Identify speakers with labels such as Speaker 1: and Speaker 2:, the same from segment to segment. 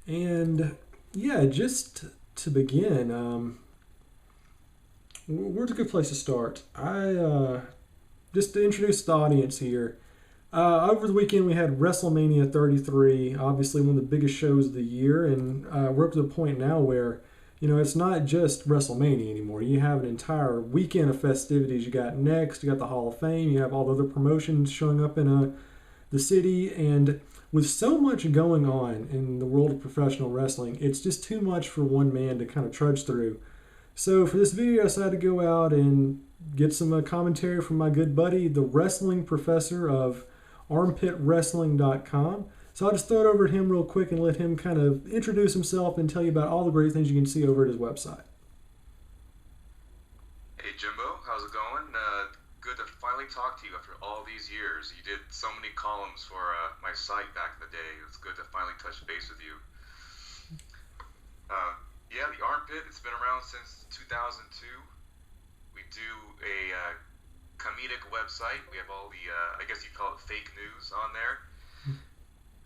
Speaker 1: And yeah, just to begin, where's a good place to start? Just to introduce the audience here. Over the weekend, we had WrestleMania 33, obviously one of the biggest shows of the year, and we're up to the point now where, it's not just WrestleMania anymore. You have an entire weekend of festivities. You got Next, you got the Hall of Fame, you have all the other promotions showing up in the city, and with so much going on in the world of professional wrestling, it's just too much for one man to kind of trudge through. So for this video, I decided to go out and get some commentary from my good buddy, the wrestling professor of armpitwrestling.com. So I'll just throw it over to him real quick and let him kind of introduce himself and tell you about all the great things you can see over at his website.
Speaker 2: Hey Jimbo, how's it going? Good to finally talk to you after all these years. You did so many columns for my site back in the day. It's good to finally touch base with you. Yeah, the Armpit, it's been around since 2002. We do a comedic website. We have all the, I guess you call it fake news on there.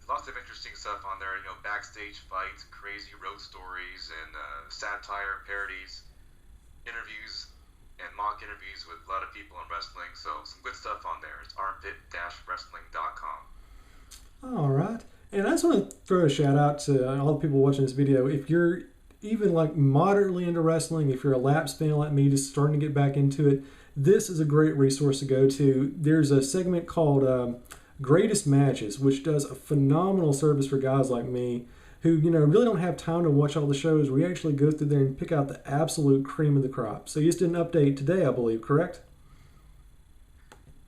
Speaker 2: Lots of interesting stuff on there, backstage fights, crazy road stories, and satire, parodies, interviews, and mock interviews with a lot of people in wrestling. So some good stuff on there. It's armpit-wrestling.com.
Speaker 1: All right. And I just want to throw a shout out to all the people watching this video. If you're even like moderately into wrestling, if you're a lapsed fan like me, just starting to get back into it, this is a great resource to go to. There's a segment called Greatest Matches, which does a phenomenal service for guys like me who, really don't have time to watch all the shows. We actually go through there and pick out the absolute cream of the crop. So you just did an update today, I believe, correct?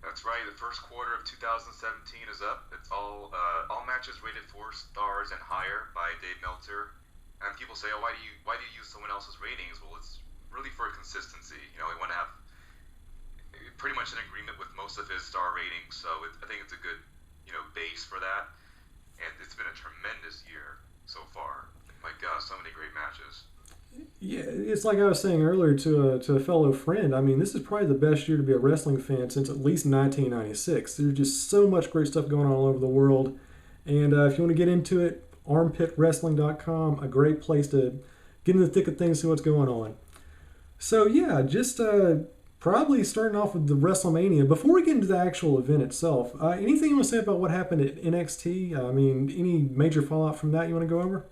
Speaker 2: That's right. The first quarter of 2017 is up. It's all matches rated 4 stars and higher by Dave Meltzer. And people say, why do you use someone else's ratings? Well, it's really for consistency. We want to have pretty much an agreement with most of his star ratings, so I think it's a good, base for that. And it's been a tremendous year so far. My gosh, so many great matches.
Speaker 1: Yeah, it's like I was saying earlier to a fellow friend. I mean, this is probably the best year to be a wrestling fan since at least 1996. There's just so much great stuff going on all over the world. And if you want to get into it, armpitwrestling.com, a great place to get in the thick of things, see what's going on. So yeah, just probably starting off with the WrestleMania. Before we get into the actual event itself, anything you want to say about what happened at NXT? I mean, any major fallout from that you want to go over?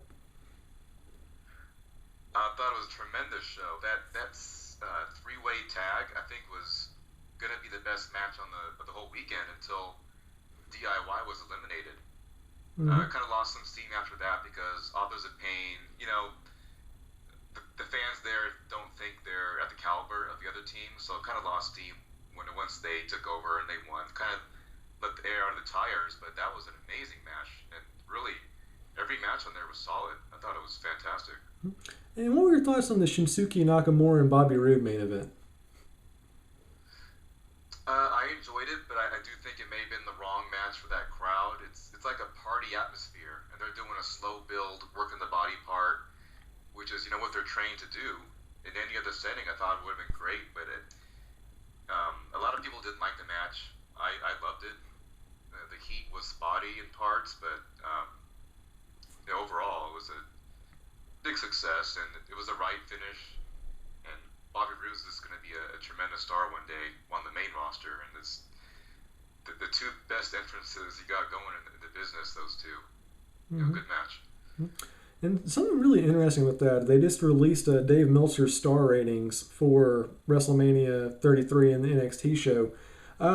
Speaker 2: I thought it was a tremendous show. That three-way tag, I think, was going to be the best match on the whole weekend until DIY was eliminated. Kind of lost some steam after that because Authors of Pain, the fans there don't think they're at the caliber of the other team, so it kind of lost steam once they took over and they won. Kind of let the air out of the tires, but that was an amazing match, and really every match on there was solid. I thought it was fantastic.
Speaker 1: And what were your thoughts on the Shinsuke Nakamura and Bobby Roode main event?
Speaker 2: I enjoyed it, but I do think it may have been the wrong match for that crowd. It's like a party atmosphere, and they're doing a slow build, working the body part, which is what they're trained to do. In any other setting, I thought it would have been great, but a lot of people didn't like the match. I loved it. The heat was spotty in parts, but overall it was a big success, and it was the right finish. And Bobby Roode is going to be a tremendous star one day on the main roster, and it's the two best entrances you got going in the business. Those two, good match.
Speaker 1: And something really interesting with that, they just released Dave Meltzer's star ratings for WrestleMania 33 and the NXT show.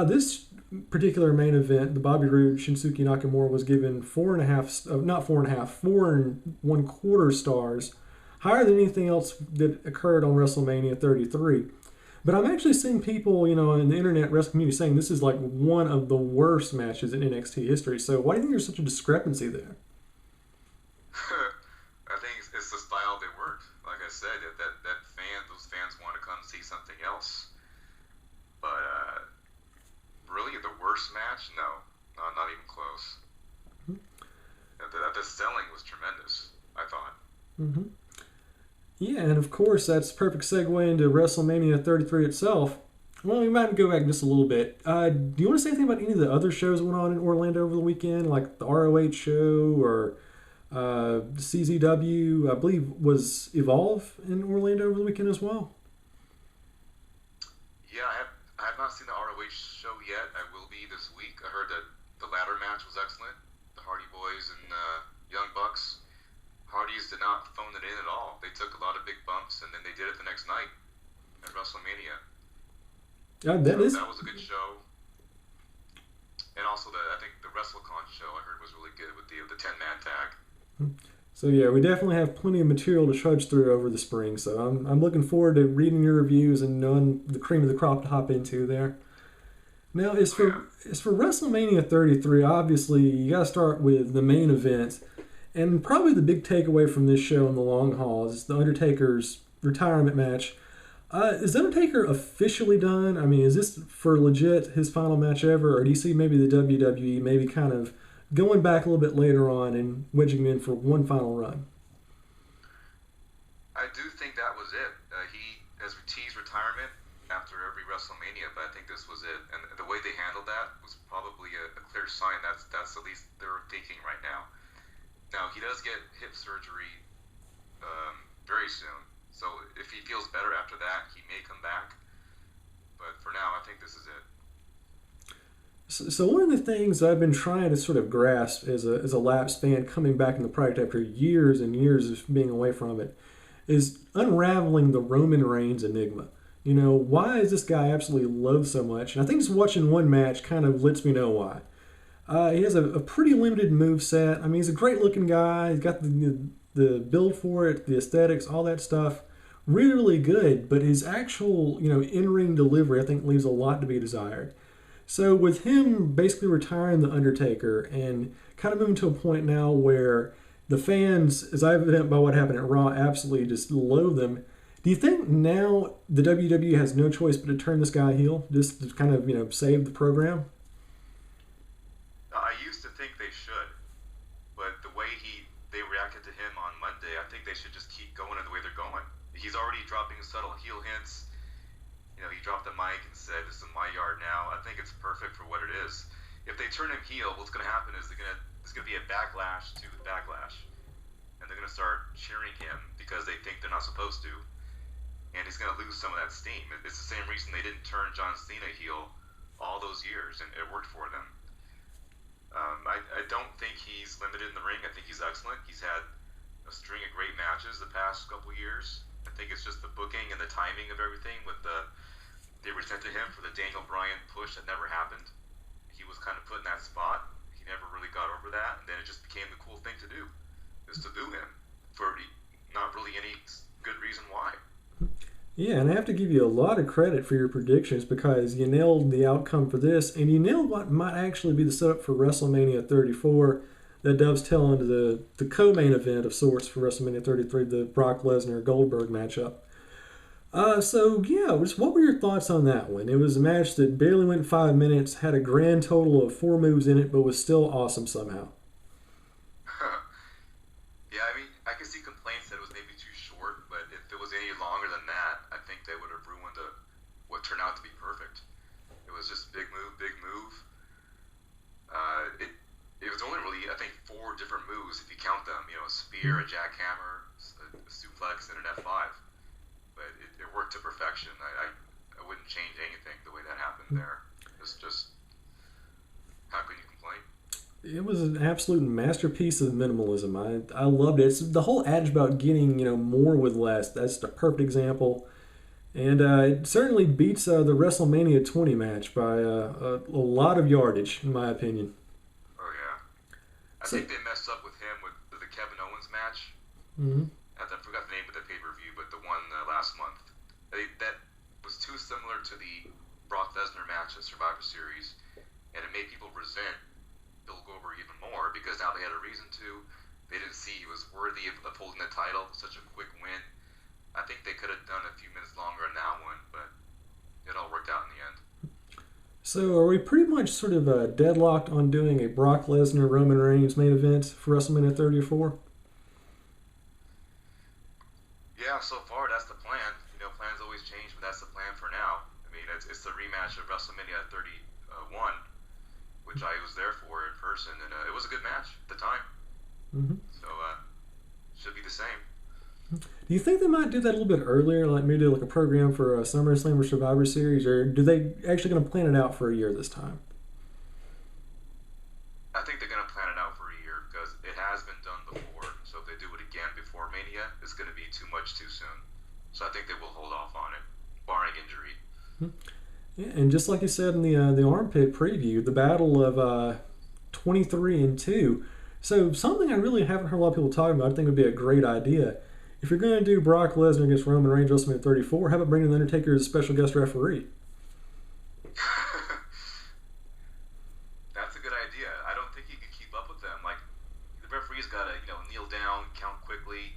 Speaker 1: This particular main event, the Bobby Roode Shinsuke Nakamura, was given 4.25 stars, higher than anything else that occurred on WrestleMania 33. But I'm actually seeing people, in the internet wrestling community saying this is like one of the worst matches in NXT history. So why do you think there's such a discrepancy there?
Speaker 2: I think it's the style they worked. Like I said, those fans want to come see something else. But really, the worst match? No, not even close. The selling was tremendous, I thought.
Speaker 1: Mm-hmm. Yeah, and of course, that's a perfect segue into WrestleMania 33 itself. Well, we might go back just a little bit. Do you want to say anything about any of the other shows that went on in Orlando over the weekend, like the ROH show or CZW, I believe, was Evolve in Orlando over the weekend as well.
Speaker 2: Yeah, I have not seen the ROH show yet. I will be this week. I heard that the ladder match was excellent. The Hardy Boys and Young Bucks. Hardys did not phone it in at all. They took a lot of big bumps, and then they did it the next night at WrestleMania. That was a good show. And also, I think the WrestleCon show I heard was really good with the 10-man tag.
Speaker 1: So yeah, we definitely have plenty of material to trudge through over the spring. So I'm looking forward to reading your reviews and knowing the cream of the crop to hop into there. Now, as for WrestleMania 33, obviously you got to start with the main event, and probably the big takeaway from this show in the long haul is the Undertaker's retirement match. Is the Undertaker officially done? I mean, is this for legit his final match ever, or do you see maybe the WWE maybe kind of going back a little bit later on and wedging him in for one final run?
Speaker 2: I do think that was it. He has teased retirement after every WrestleMania, but I think this was it. And the way they handled that was probably a clear sign that's at least they're thinking right now. Now, he does get hip surgery very soon. So if he feels better after that, he may come back. But for now, I think this is it.
Speaker 1: So one of the things I've been trying to sort of grasp as a Lapsed fan coming back in the product after years and years of being away from it is unraveling the Roman Reigns enigma. You know, why is this guy absolutely loved so much? And I think just watching one match kind of lets me know why. He has a pretty limited move set. I mean, he's a great looking guy. He's got the build for it, the aesthetics, all that stuff. Really, really good. But his actual, in-ring delivery, I think, leaves a lot to be desired. So with him basically retiring The Undertaker and kind of moving to a point now where the fans, as evident by what happened at Raw, absolutely just loathe them, do you think now the WWE has no choice but to turn this guy heel, just to kind of, save the program?
Speaker 2: I used to think they should, but the way they reacted to him on Monday, I think they should just keep going in the way they're going. He's already dropping subtle heel hints. He dropped the mic and said, "This is my yard now." I think it's perfect for what it is. If they turn him heel, what's going to happen is there's going to be a backlash to the backlash. And they're going to start cheering him because they think they're not supposed to. And he's going to lose some of that steam. It's the same reason they didn't turn John Cena heel all those years, and it worked for them. I don't think he's limited in the ring. I think he's excellent. He's had a string of great matches the past couple years. I think it's just the booking and the timing of everything with they resented him for the Daniel Bryan push that never happened. He was kind of put in that spot. He never really got over that, and then it just became the cool thing to do, is to boo him for not really any good reason why.
Speaker 1: Yeah, and I have to give you a lot of credit for your predictions because you nailed the outcome for this, and you nailed what might actually be the setup for WrestleMania 34 that dovetail into the co-main event of sorts for WrestleMania 33, the Brock Lesnar-Goldberg matchup. What were your thoughts on that one? It was a match that barely went 5 minutes, had a grand total of 4 moves in it, but was still awesome somehow.
Speaker 2: Yeah, I mean, I can see complaints that it was maybe too short, but if it was any longer than that, I think they would have ruined what turned out to be perfect. It was just big move. It was only really, I think, 4 different moves if you count them. A spear, a jackhammer, a suplex, and an F5. But it worked to perfection. I wouldn't change anything the way that happened there. It's just, how can you complain?
Speaker 1: It was an absolute masterpiece of minimalism. I loved it. It's the whole adage about getting more with less. That's the perfect example. And it certainly beats the WrestleMania 20 match by a lot of yardage, in my opinion.
Speaker 2: Oh, yeah. I think they messed up with him with the Kevin Owens match.
Speaker 1: Mm-hmm.
Speaker 2: I forgot the name of the pay-per-view, but the one last month. That was too similar to the Brock Lesnar match at Survivor Series, and it made people resent Bill Goldberg even more because now they had a reason to. They didn't see he was worthy of holding the title. Such a quick win. I think they could have done a few minutes longer in that one, but it all worked out in the end.
Speaker 1: So are we pretty much sort of deadlocked on doing a Brock Lesnar-Roman Reigns main event for WrestleMania 34?
Speaker 2: Yeah, so far that's the plan. Plans always change, but that's the plan for now. I mean, it's the rematch of WrestleMania 31, which I was there for in person, and it was a good match at the time.
Speaker 1: Mm-hmm.
Speaker 2: So So should be the same.
Speaker 1: Do you think they might do that a little bit earlier, like maybe do like a program for a SummerSlam or Survivor Series, or do they actually going to plan it out for a year this time?
Speaker 2: I think they're going to plan it out for a year because it has been done before. So if they do it again before Mania, it's going to be too much too soon. So I think they will hold off on it, barring injury.
Speaker 1: Yeah, and just like you said in the armpit preview, the battle of 23-2. So something I really haven't heard a lot of people talking about, I think would be a great idea. If you're going to do Brock Lesnar against Roman Reigns WrestleMania 34, how about bringing the Undertaker as a special guest referee?
Speaker 2: That's a good idea. I don't think he could keep up with them. Like, the referee's got to, kneel down, count quickly,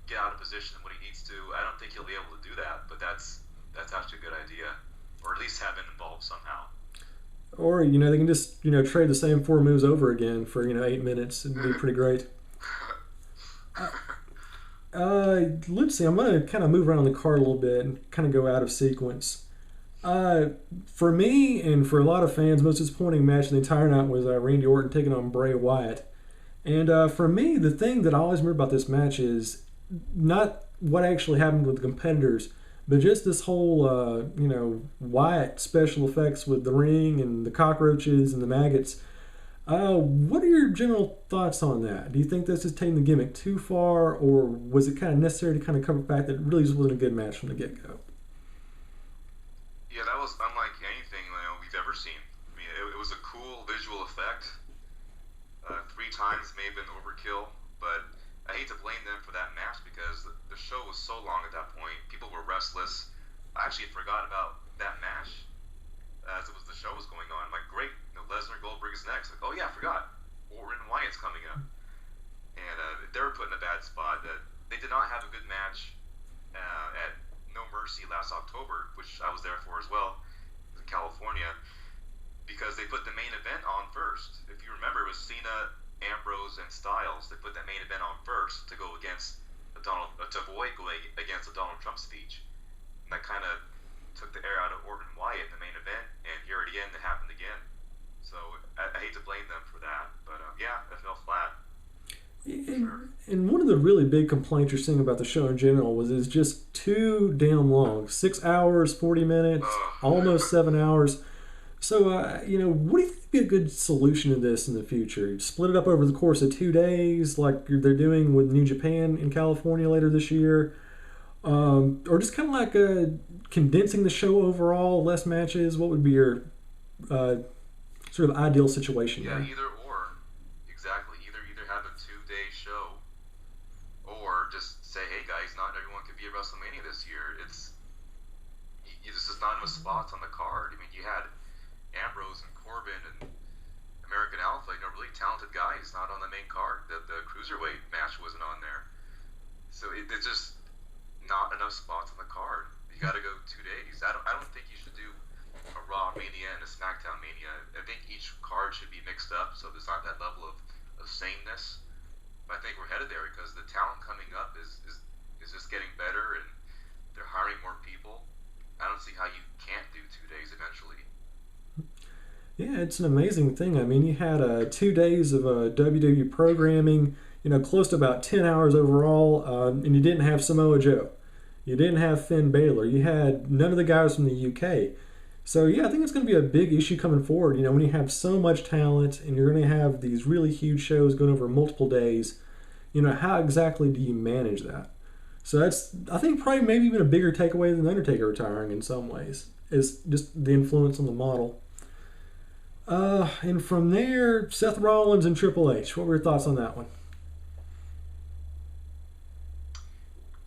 Speaker 2: get out of position when he needs to. I don't think he'll be able to do that, but that's actually a good idea. Or at least have him involved somehow.
Speaker 1: Or, they can just, trade the same 4 moves over again for, 8 minutes. It'd be pretty great. Let's see. I'm going to kind of move around the card a little bit and kind of go out of sequence. For me and for a lot of fans, most disappointing match of the entire night was Randy Orton taking on Bray Wyatt. And for me, the thing that I always remember about this match is not what actually happened with the competitors, but just this whole, Wyatt special effects with the ring and the cockroaches and the maggots. What are your general thoughts on that? Do you think this is taking the gimmick too far, or was it kind of necessary to kind of cover the fact that it really just wasn't a good match from the get-go?
Speaker 2: Yeah, that was unlike anything we've ever seen. I mean, it was a cool visual effect. 3 times may have been overkill, but I hate to blame them for that match because the show was so long at that point. People were restless. I actually forgot about that match as the show was going on. Like, great, Lesnar Goldberg is next. Like, oh yeah, I forgot. Orton Wyatt's coming up. And they were put in a bad spot. They did not have a good match at No Mercy last October, which I was there for as well, in California, because they put the main event on first. If you remember, it was Cena, Ambrose, and Styles. They put that main event on first to go against to avoid going against the Donald Trump speech. And that kind of took the air out of Orton Wyatt in the main event, and here at the end, it happened again. So I hate to blame them for that, but yeah, it fell flat.
Speaker 1: And one of the really big complaints you're seeing about the show in general was it's just too damn long. 6 hours, 40 minutes, almost 7 hours. So, what do you think would be a good solution to this in the future? Split it up over the course of 2 days, like they're doing with New Japan in California later this year? Or just kind of like condensing the show overall, less matches? What would be your sort of ideal situation?
Speaker 2: Yeah, either or. Exactly. Either have a 2-day show, or just say, hey guys, not everyone can be at WrestleMania this year. There's just not enough spots on the card. I mean, you had Ambrose and Corbin and American Alpha, really talented guys, not on the main card. The Cruiserweight match wasn't on there. So it's just not enough spots on the card. You got to go 2 days. I don't think you should do a Raw Mania and a SmackDown Mania. I think each card should be mixed up so there's not that level of sameness. But I think we're headed there because the talent coming up is just getting better and they're hiring more people. I don't see how you can't do 2 days eventually.
Speaker 1: Yeah, it's an amazing thing. I mean, you had 2 days of WWE programming, close to about 10 hours overall, and you didn't have Samoa Joe. You didn't have Finn Balor. You had none of the guys from the UK. So, yeah, I think it's going to be a big issue coming forward. When you have so much talent and you're going to have these really huge shows going over multiple days, how exactly do you manage that? So that's, I think, probably maybe even a bigger takeaway than Undertaker retiring in some ways, is just the influence on the model. And from there, Seth Rollins and Triple H. What were your thoughts on that one?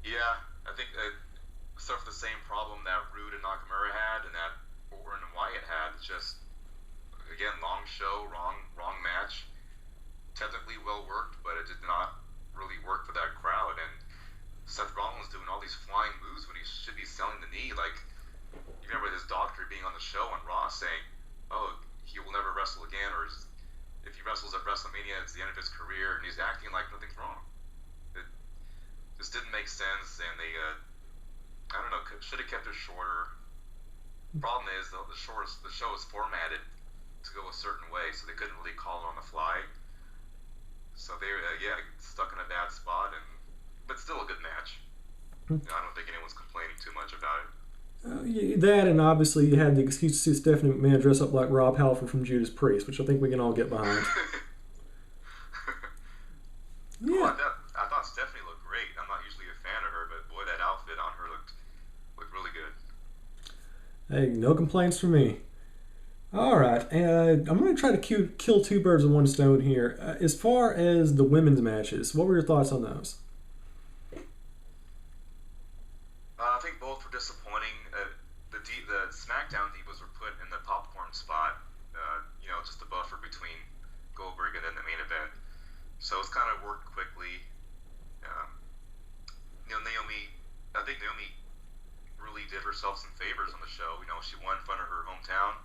Speaker 2: Yeah, I think sort of the same problem that Rude and Nakamura had and that Orton and Wyatt had. Just, again, long show, wrong match. Technically well worked, but it did not really work for that crowd. And Seth Rollins doing all these flying moves when he should be selling the knee. Like, you remember his doctor being on the show on Raw saying, oh, he will never wrestle again, or if he wrestles at WrestleMania, it's the end of his career, and he's acting like nothing's wrong. It just didn't make sense, and they, I don't know, should have kept it shorter. Problem is, though, the show is formatted to go a certain way, so they couldn't really call it on the fly. So they were stuck in a bad spot, but still a good match. I don't think anyone's complaining too much about it.
Speaker 1: That, and obviously you had the excuse to see Stephanie McMahon dress up like Rob Halford from Judas Priest, which I think we can all get behind.
Speaker 2: Cool.
Speaker 1: Yeah.
Speaker 2: I thought Stephanie looked great. I'm not usually a fan of her, but boy, that outfit on her looked really good.
Speaker 1: Hey, no complaints from me. All right, and I'm going to try to kill two birds with one stone here. As far as the women's matches, what were your thoughts on those?
Speaker 2: I think both were disappointing. The SmackDown Divas were put in the popcorn spot, just a buffer between Goldberg and then the main event. So it's kind of worked quickly. Um, I think Naomi really did herself some favors on the show. She won in front of her hometown.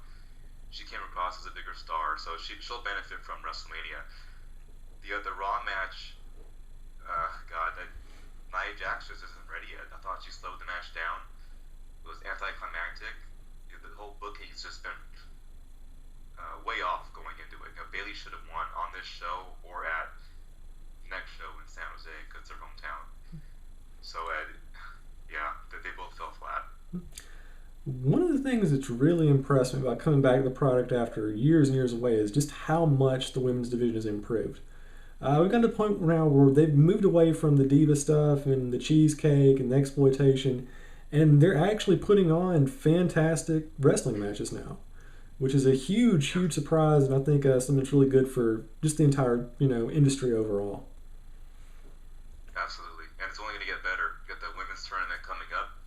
Speaker 2: She came across as a bigger star, so she'll benefit from WrestleMania. The Raw match, Nia Jax just isn't ready yet. I thought she slowed the match down. It was anticlimactic. The whole booking's just been way off going into it. Bayley should have won on this show or at the next show in San Jose because it's their hometown. So, they both fell flat.
Speaker 1: One of the things that's really impressed me about coming back to the product after years and years away is just how much the women's division has improved. We've gotten to the point now where they've moved away from the diva stuff and the cheesecake and the exploitation, and they're actually putting on fantastic wrestling matches now, which is a huge, huge surprise, and I think something that's really good for just the entire industry overall.
Speaker 2: Absolutely, and it's only going to get better. You got the women's tournament coming up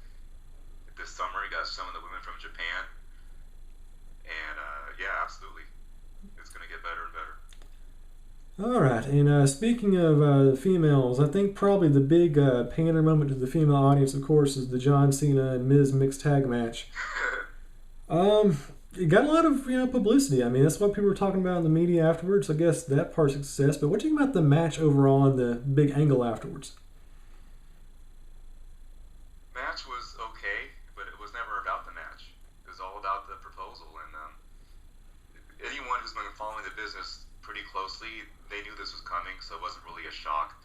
Speaker 2: this summer. You got some of the women from Japan, and absolutely, it's going to get better and better.
Speaker 1: All right, and speaking of females, I think probably the big pander moment to the female audience, of course, is the John Cena and Miz mixed tag match. It got a lot of publicity. I mean, that's what people were talking about in the media afterwards. I guess that part's a success. But what do you think about the match overall and the big angle afterwards?
Speaker 2: Match was okay, but it was never about the match. It was all about the proposal, and anyone who's been following the business pretty closely, they knew this was coming, so it wasn't really a shock.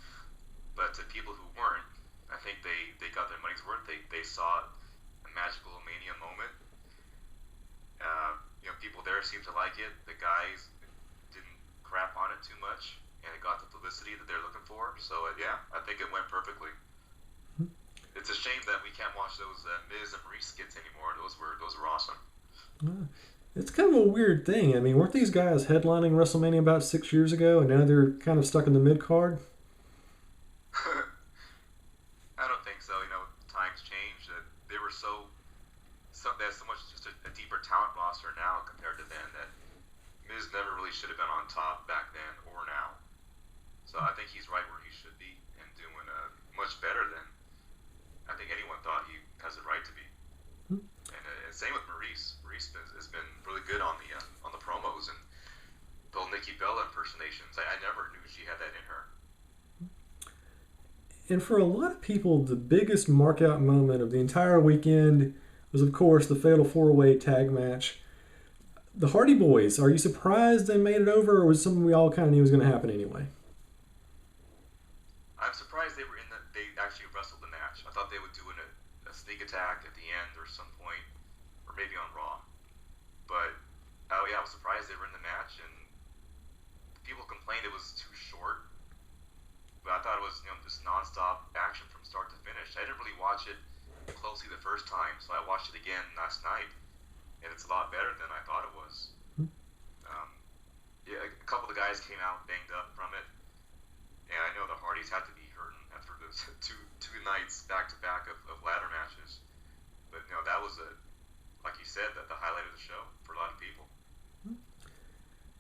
Speaker 2: But to people who weren't, I think they got their money's worth. They saw a magical Mania moment. People there seemed to like it. The guys didn't crap on it too much, and it got the publicity that they're looking for. So I think it went perfectly. It's a shame that we can't watch those Miz and Maurice skits anymore. Those were awesome.
Speaker 1: It's kind of a weird thing. I mean, weren't these guys headlining WrestleMania about 6 years ago, and now they're kind of stuck in the mid card?
Speaker 2: I don't think so. Times changed. They were there's so much just a deeper talent roster now compared to then that Miz never really should have been on top back then or now. So I think he's right where he should be and doing much better than I think anyone thought he has a right to be. And same with Maurice. Maurice has been really good on the promos and the whole Nikki Bella impersonations. I never knew she had that in her.
Speaker 1: And for a lot of people, the biggest mark-out moment of the entire weekend was, of course, the Fatal 4-Way tag match. The Hardy Boys, are you surprised they made it over, or was it something we all kind of knew was going to happen anyway?
Speaker 2: I'm surprised they actually wrestled the match. I thought they would do a sneak attack at the end or some point, or maybe on Raw. But, I was surprised they were in the match, and people complained it was too short. But I thought it was just non-stop action from start to finish. I didn't really watch it closely the first time, so I watched it again last night, and it's a lot better than I thought it was. A couple of the guys came out banged up from it, and I know the Hardys had to be hurting after the two nights back-to-back of ladder matches. But that was like you said, the highlight of the show for a lot of people.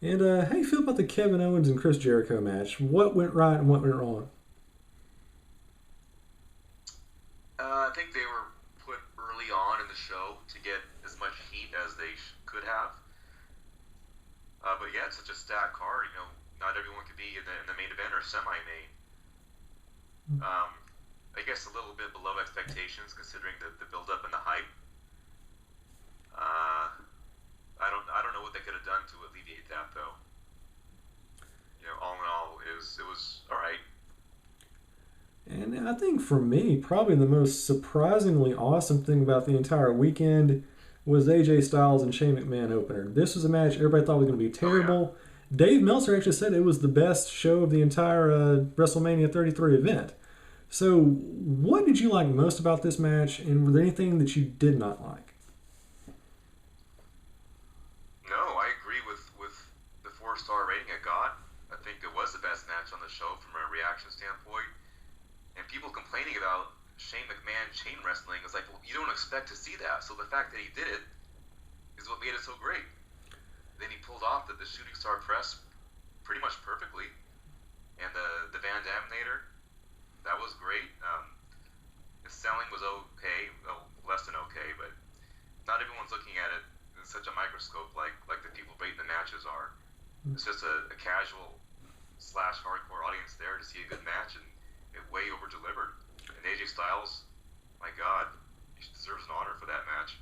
Speaker 1: And how do you feel about the Kevin Owens and Chris Jericho match? What went right and what went wrong?
Speaker 2: I think they were put early on in the show to get as much heat as they could have. But it's such a stacked card. Not everyone could be in the main event or semi-main. I guess a little bit below expectations considering the build-up and the hype. I don't know what they could have done to alleviate that though. All in all, it was
Speaker 1: And I think for me, probably the most surprisingly awesome thing about the entire weekend was AJ Styles and Shane McMahon opener. This was a match everybody thought was going to be terrible. Dave Meltzer actually said it was the best show of the entire WrestleMania 33 event. So, what did you like most about this match, and were there anything that you did not like?
Speaker 2: No, I agree with the 4-star rating I got. I think it was the best match on the show from a reaction standpoint. And people complaining about Shane McMahon chain wrestling is like, well, you don't expect to see that. So the fact that he did it is what made it so great. Then he pulled off the shooting star press pretty much perfectly. And the Van Daminator, that was great. His selling was okay, well, less than okay, but not everyone's looking at it in such a microscope like the people rating the matches are. It's just a casual / hardcore audience there to see a good match, and it way over delivered. And AJ Styles, my God, he deserves an honor for that match.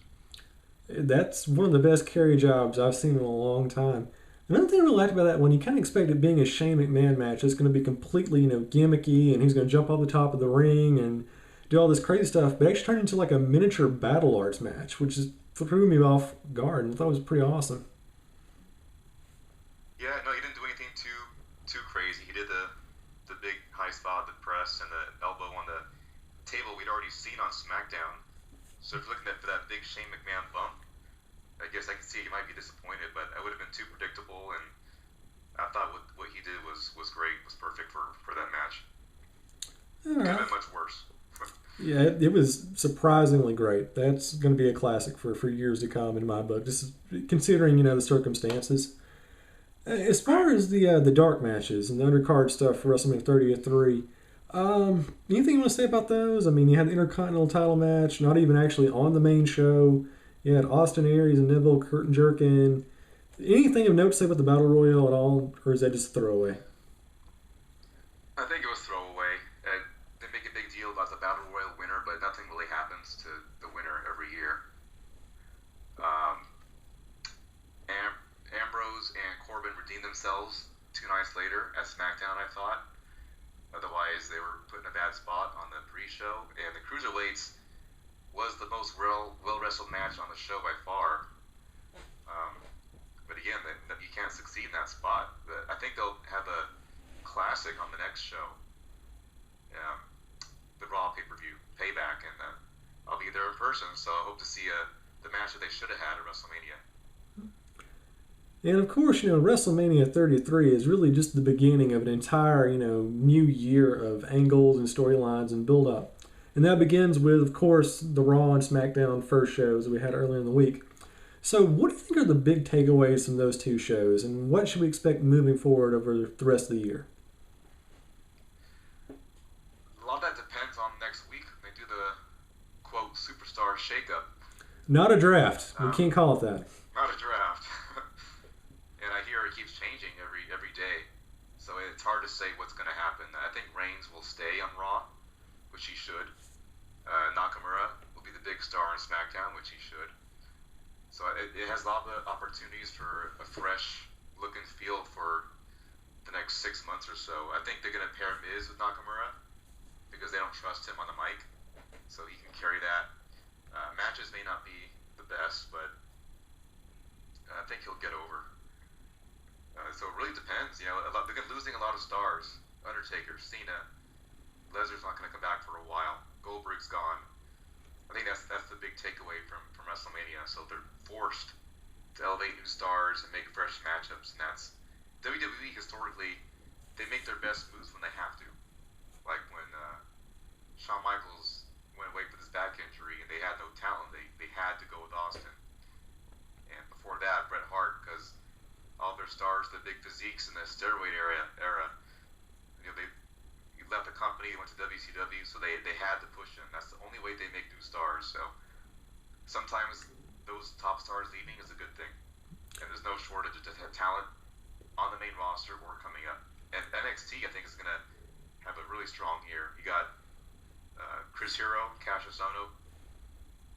Speaker 1: That's one of the best carry jobs I've seen in a long time. Another thing I really liked about that one, you kind of expect it being a Shane McMahon match. It's going to be completely, gimmicky, and he's going to jump off the top of the ring and do all this crazy stuff. But it actually turned into like a miniature battle arts match, which just threw me off guard, and I thought it was pretty awesome.
Speaker 2: Yeah, no, he didn't do anything too crazy. He did the big high spot, the press, and the elbow on the table we'd already seen on SmackDown. So if you're looking for that big Shane McMahon bump, I guess I can see you might be disappointed, but it would have been too predictable, and I thought what he did was great, was perfect for that match.
Speaker 1: All right.
Speaker 2: Could have been much worse.
Speaker 1: Yeah, it was surprisingly great. That's going to be a classic for years to come in my book, just considering, the circumstances. As far as the dark matches and the undercard stuff for WrestleMania 33, anything you want to say about those? I mean, you had the Intercontinental title match, not even actually on the main show. You had Austin Aries and Neville curtain jerking. Anything of note to say about the Battle Royal at all, or is that just a throwaway?
Speaker 2: I think it was throwaway. They make a big deal about the Battle Royal winner, but nothing really happens to the winner every year. Ambrose and Corbin redeemed themselves 2 nights later at SmackDown, I thought. Otherwise, they were put in a bad spot on the pre-show. And the Cruiserweights was the most well-wrestled match on the show by far. But again, you can't succeed in that spot. I think they'll have a classic on the next show, the Raw pay-per-view, Payback, and I'll be there in person, so I hope to see the match that they should have had at WrestleMania.
Speaker 1: And of course, WrestleMania 33 is really just the beginning of an entire, new year of angles and storylines and build-up. And that begins with, of course, the Raw and Smackdown first shows that we had earlier in the week. So what do you think are the big takeaways from those 2 shows, and what should we expect moving forward over the rest of the year?
Speaker 2: A lot of that depends on next week. They do the, quote, superstar shakeup.
Speaker 1: Not a draft. We can't call it that.
Speaker 2: Not a draft. And I hear it keeps changing every day. So it's hard to say what's going to happen. I think Reigns will stay on Raw, which he should. Nakamura will be the big star on SmackDown, which he should. So it has a lot of opportunities for a fresh look and feel for the next 6 months or so. I think they're going to pair Miz with Nakamura because they don't trust him on the mic, so he can carry that. Matches may not be the best, but I think he'll get over. So it really depends. They're losing a lot of stars. Undertaker, Cena, Lesnar's not going to come back for a while. Goldberg's gone. I think that's the big takeaway from WrestleMania. So they're forced to elevate new stars and make fresh matchups, and that's WWE historically. They make their best moves when they have to, like when Shawn Michaels went away with his back injury and they had no talent. They had to go with Austin, and before that, Bret Hart, because all their stars, the big physiques in the steroid era, he left the company, went to WCW, so they had to push him. That's the only way they make new stars. So sometimes those top stars leaving is a good thing, and there's no shortage of talent on the main roster or coming up. And NXT, I think, is going to have a really strong year. You got Chris Hero, Cassius Ohno,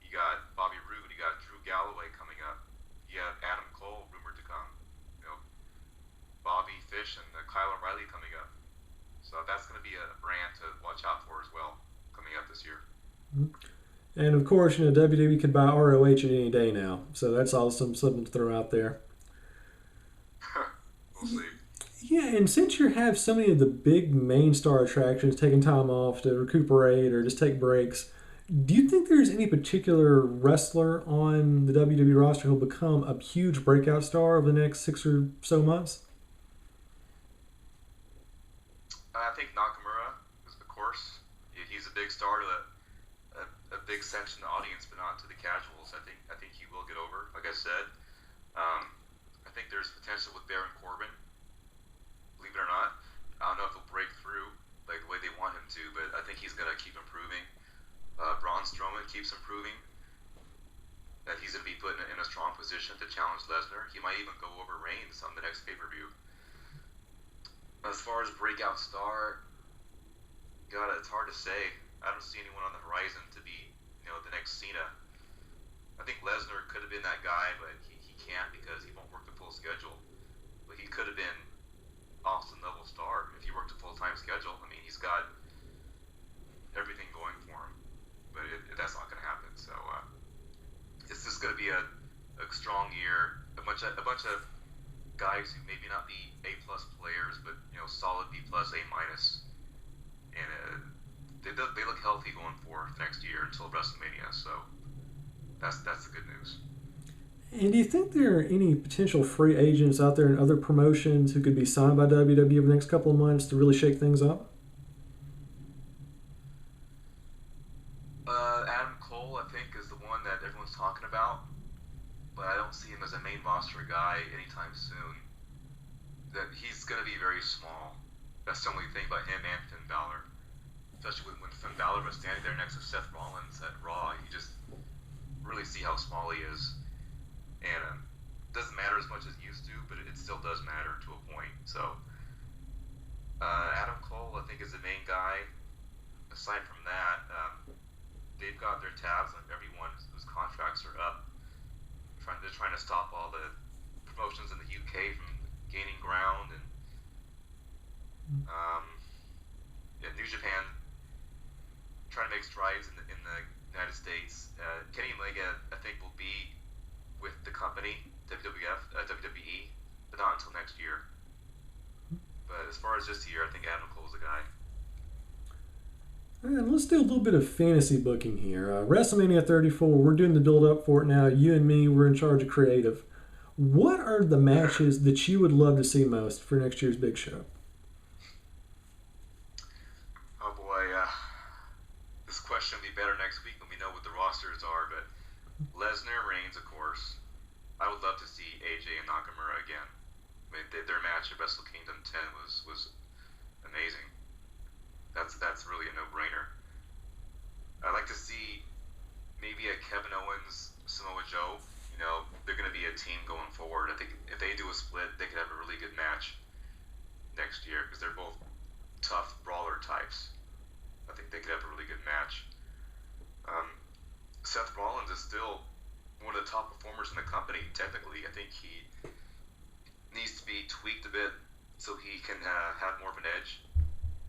Speaker 2: you got Bobby Roode, you got Drew Galloway coming up, you have Adam Cole rumored to come, Bobby Fish and Kyle O'Reilly coming up. So that's going to be a brand to watch out for as well.
Speaker 1: And of course, WWE could buy ROH at any day now, so that's also something to throw out there.
Speaker 2: We'll see.
Speaker 1: Yeah, and since you have so many of the big main star attractions taking time off to recuperate or just take breaks, do you think there's any particular wrestler on the WWE roster who'll become a huge breakout star over the next 6 or so months?
Speaker 2: I think Nakamura is, of course, he's a big star to a big section of the audience, but not to the casuals. I think he will get over. Like I said, I think there's potential with Baron Corbin. Believe it or not, I don't know if he'll break through like the way they want him to, but I think he's gonna keep improving. Braun Strowman keeps improving. That he's gonna be put in a strong position to challenge Lesnar. He might even go over Reigns on the next pay-per-view. As far as breakout star, God, it's hard to say. I don't see anyone on the horizon to be, the next Cena. I think Lesnar could have been that guy, but he can't because he won't work the full schedule. But he could have been Austin level star if he worked a full-time schedule. I mean, he's got everything going for him, but that's not going to happen. So it's just going to be a strong year. A bunch of guys who maybe not be A plus players, but solid B plus A minus, and they look healthy going for next year until WrestleMania. So that's the good news.
Speaker 1: And do you think there are any potential free agents out there in other promotions who could be signed by WWE over the next couple of months to really shake things up?
Speaker 2: Adam Cole, I think, is the one that everyone's talking about, but I don't see him as a main roster guy anytime soon. That he's going to be very small. That's the only thing about him and Finn Balor. Especially when Finn Balor was standing there next to Seth Rollins at Raw, you just really see how small he is. And it doesn't matter as much as it used to, but it still does matter to a point. So Adam Cole, I think, is the main guy. Aside from that, they've got their tabs on everyone whose contracts are up. They're trying to stop all the promotions in the UK from gaining ground, and New Japan trying to make strides in the United States. Kenny Omega, I think, will be with the company WWE, but not until next year. But as far as this year, I think Adam Cole's the guy.
Speaker 1: And let's do a little bit of fantasy booking here. WrestleMania 34, we're doing the build up for it now. You and me, we're in charge of creative. What are the matches that you would love to see most for next year's big show?
Speaker 2: Oh boy, this question will be better next week when we know what the rosters are. But Lesnar, Reigns, of course. I would love to see AJ and Nakamura again. I mean, their match at Wrestle Kingdom 10 was amazing. That's really a no-brainer. I'd like to see maybe a Kevin Owens, Samoa Joe. They're going to be a team going forward. I think if they do a split, they could have a really good match next year because they're both tough brawler types. I think they could have a really good match. Seth Rollins is still one of the top performers in the company, technically. I think he needs to be tweaked a bit so he can have more of an edge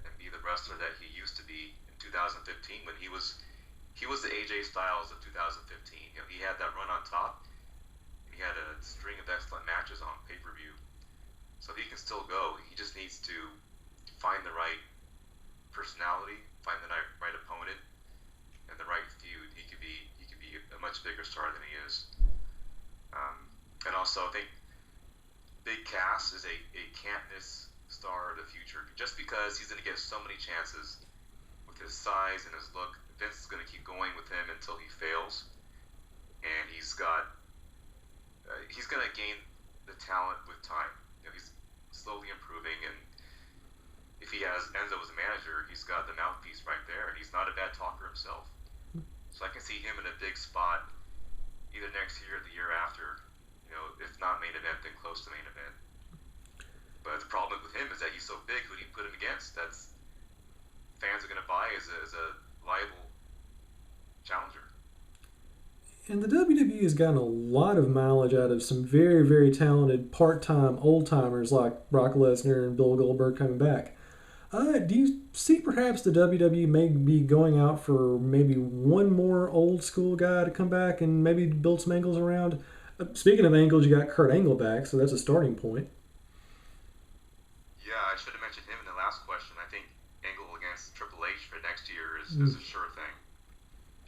Speaker 2: and be the wrestler that he used to be in 2015 when he was the AJ Styles of 2015. He had that run on top. He had a string of excellent matches on pay-per-view. So he can still go. He just needs to find the right personality, find the right opponent, and the right feud. He could be a much bigger star than he is. And also, I think Big Cass is a can't-miss star of the future. Just because he's going to get so many chances with his size and his look, Vince is going to keep going with him until he fails. And he's going to gain the talent with time. He's slowly improving, and if he has Enzo as a manager, he's got the mouthpiece right there, and he's not a bad talker himself. So I can see him in a big spot either next year or the year after. If not main event, then close to main event. But the problem with him is that he's so big. Who do you put him against? That's fans are going to buy as a liable challenger.
Speaker 1: And the WWE has gotten a lot of mileage out of some very, very talented part-time old-timers like Brock Lesnar and Bill Goldberg coming back. Do you see perhaps the WWE may be going out for maybe one more old school guy to come back and maybe build some angles around? Speaking of angles, you got Kurt Angle back, so that's a starting point.
Speaker 2: Yeah, I should have mentioned him in the last question. I think Angle against Triple H for next year is a sure thing.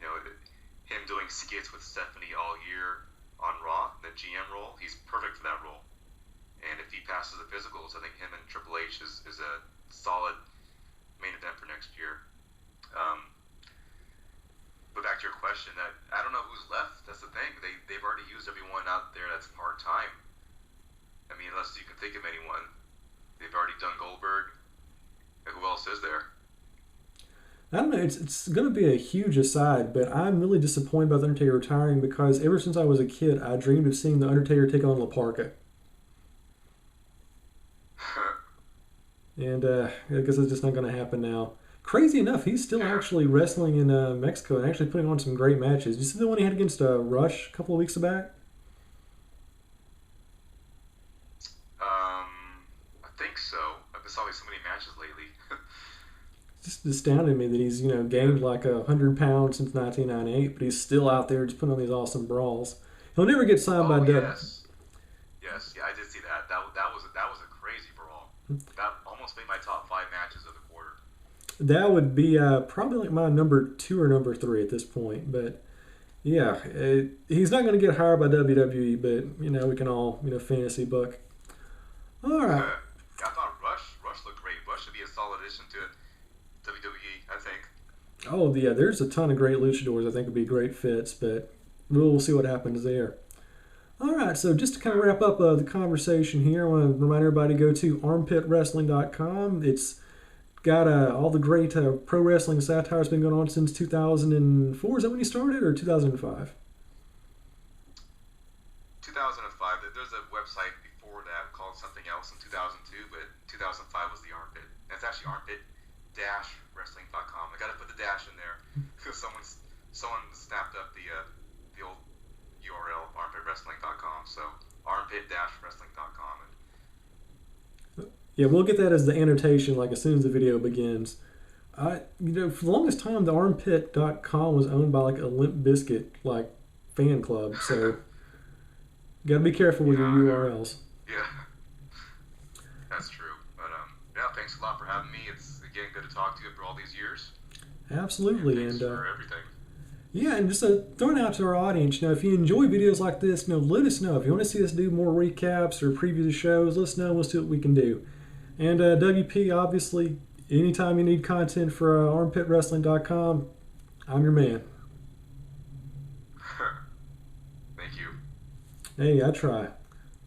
Speaker 2: You know, him doing skits with Stephanie all year on Raw, the GM role, he's perfect for that role. And if he passes the physicals, I think him and Triple H is a solid main event for next year. But back to your question, that I don't know who's left. That's the thing. They've already used everyone out there that's part time. I mean, unless you can think of anyone, they've already done Goldberg. Who else is there?
Speaker 1: I don't know. It's going to be a huge aside, but I'm really disappointed about the Undertaker retiring because ever since I was a kid, I dreamed of seeing the Undertaker take on La Parka. And I guess it's just not going to happen now. Crazy enough, he's still actually wrestling in Mexico and actually putting on some great matches. Did you see the one he had against Rush a couple of weeks back?
Speaker 2: I think so. I've been seeing so many matches lately.
Speaker 1: It's just astounded me that he's gained like 100 pounds since 1998, but he's still out there just putting on these awesome brawls. He'll never get signed by WWE.
Speaker 2: Yes, yeah, I did see that. That was a crazy brawl. That almost made my top 5 matches of the quarter.
Speaker 1: That would be probably like my number 2 or number 3 at this point. But yeah, he's not going to get hired by WWE, but we can all fantasy book. All right.
Speaker 2: I thought Rush looked great. Rush should be a solid addition to WWE, I think.
Speaker 1: Oh yeah, there's a ton of great luchadors I think would be great fits, but we'll see what happens there. All right, so just to kind of wrap up the conversation here, I want to remind everybody to go to armpitwrestling.com. It's got all the great pro wrestling satire has been going on since 2004. Is that when you started, or 2005?
Speaker 2: 2005. There's a website before that called something else in 2002, but 2005 was the Armpit. That's actually armpit-wrestling.com. I got to put the dash in there because someone snapped up the old URL of armpitwrestling.com. So armpit-wrestling.com.
Speaker 1: Yeah, we'll get that as the annotation, like as soon as the video begins. For the longest time, the armpit.com was owned by like a Limp Bizkit like fan club, so you gotta be careful with your URLs.
Speaker 2: Yeah, that's true. But yeah, thanks a lot for having me. It's again good to talk to you after all these years.
Speaker 1: Absolutely,
Speaker 2: and for everything.
Speaker 1: Yeah, and just throwing out to our audience, if you enjoy videos like this, let us know. If you want to see us do more recaps or previews of shows, let us know. We'll see what we can do. And WP, obviously, anytime you need content for armpitwrestling.com, I'm your man.
Speaker 2: Thank you.
Speaker 1: Hey, I try.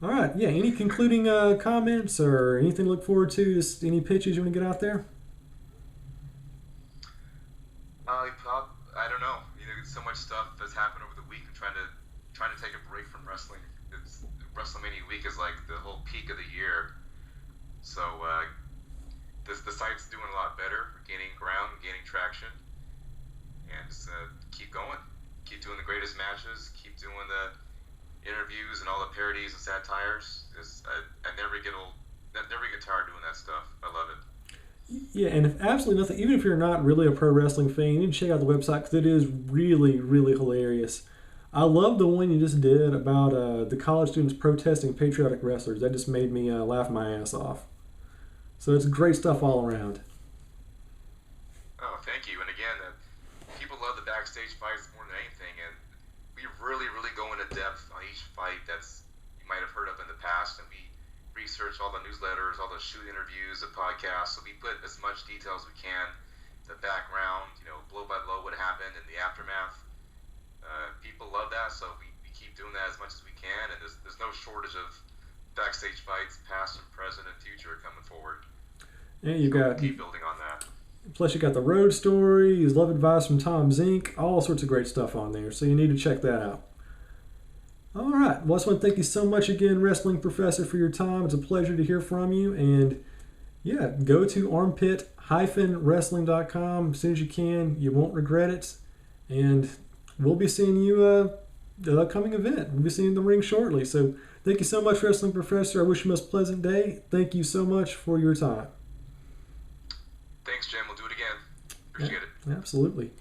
Speaker 1: All right, yeah, any concluding comments or anything to look forward to? Just any pitches you want to get out there?
Speaker 2: I don't know. So much stuff that's happened over the week. I'm trying to take a break from wrestling. WrestleMania week is like the whole peak of the year. So the site's doing a lot better, gaining ground, gaining traction, and just keep going, keep doing the greatest matches, keep doing the interviews and all the parodies and satires. I never get tired doing that stuff. I love it.
Speaker 1: Yeah, and if absolutely nothing, even if you're not really a pro wrestling fan, you need to check out the website because it is really, really hilarious. I love the one you just did about the college students protesting patriotic wrestlers. That just made me laugh my ass off. So it's great stuff all around.
Speaker 2: Oh, thank you. And again, people love the backstage fights more than anything, and we really, really go into depth on each fight that's you might have heard of in the past, and we research all the newsletters, all the shoot interviews, the podcasts, so we put as much detail as we can, the background, blow by blow what happened in the aftermath. People love that, so we keep doing that as much as we can, and there's no shortage of backstage fights, past and present and future, coming forward.
Speaker 1: And you got
Speaker 2: keep building on that.
Speaker 1: Plus, you got the road stories, love advice from Tom Zink, all sorts of great stuff on there. So you need to check that out. All right. Well, I just want to thank you so much again, Wrestling Professor, for your time. It's a pleasure to hear from you. And yeah, go to armpit-wrestling.com as soon as you can. You won't regret it. And we'll be seeing you at the upcoming event. We'll be seeing you in the ring shortly. So thank you so much, Wrestling Professor. I wish you a most pleasant day. Thank you so much for your time.
Speaker 2: Thanks, Jim. We'll do it again. Appreciate it.
Speaker 1: Absolutely.